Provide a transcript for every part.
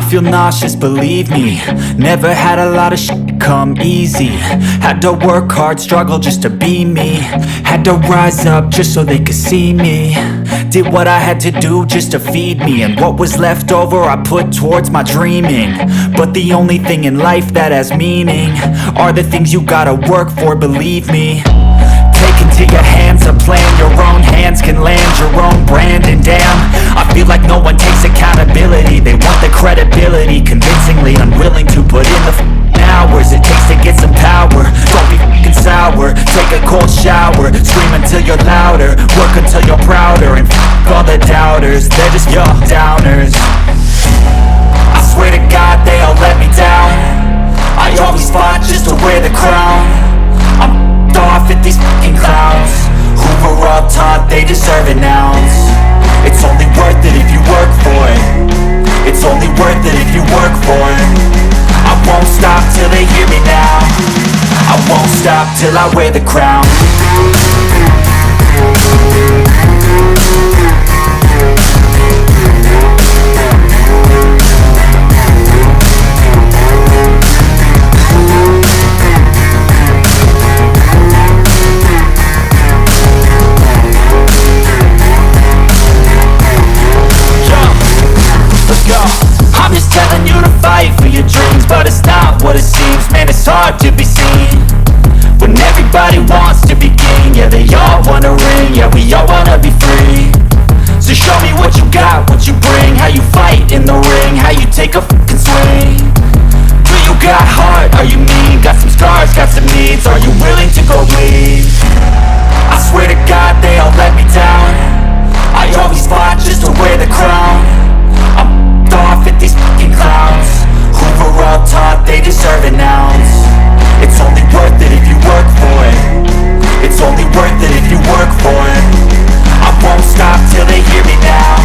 feel nauseous, believe me. Never had a lot of shit come easy. Had to work hard, struggle just to be me. Had to rise up just so they could see me. Did what I had to do just to feed me, and what was left over I put towards my dreaming. But the only thing in life that has meaning are the things you gotta work for, believe me. Take into your hands a plan, your own hands can land your own brand. And damn, I feel like no one takes accountability. They want the credibility, convincingly unwilling to put in the hours it takes to get some power. Don't be f***ing sour, take a cold shower. Scream until you're louder, work until you're prouder. And all the doubters, they're just your downers. I swear to God they all let me down. I always fought just to wear the crown. I'm off at these fucking clowns who were all taught they deserve an ounce. It's only worth it if you work for it. It's only worth it if you work for it. I won't stop till they hear me now. I won't stop till I wear the crown. But it's not what it seems, man, it's hard to be seen when everybody wants to be king. Yeah, they all wanna ring, yeah, we all wanna be free. So show me what you got, what you bring, how you fight in the ring, how you take a fucking swing. Do you got heart, are you mean, got some scars, got some needs, are you willing to go bleed? I swear to God they all let me down. I always fought just to wear the crown. I'm off at these fucking clowns who were all taught they deserve an ounce. It's only worth it if you work for it. It's only worth it if you work for it. I won't stop till they hear me now.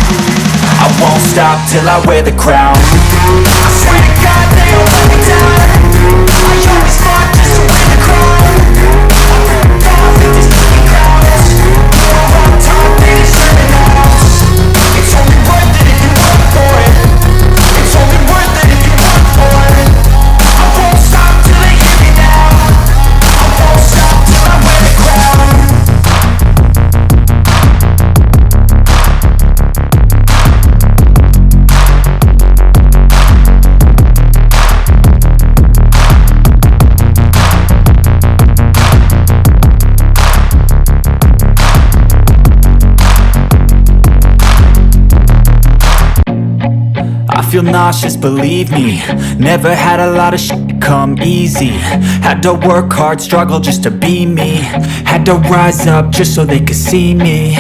I won't stop till I wear the crown. I swear to God they all let me down. I always fought just to wear the crown. I'm off at these fucking clowns who were all taught they deserve an ounce. It's only worth it if you work for it. It's only worth it if you work for it. I won't stop till they hear me now. I won't stop till I wear the crown. I feel nauseous, believe me. Never had a lot of shit come easy. Had to work hard, struggle just to be me. Had to rise up just so they could see me.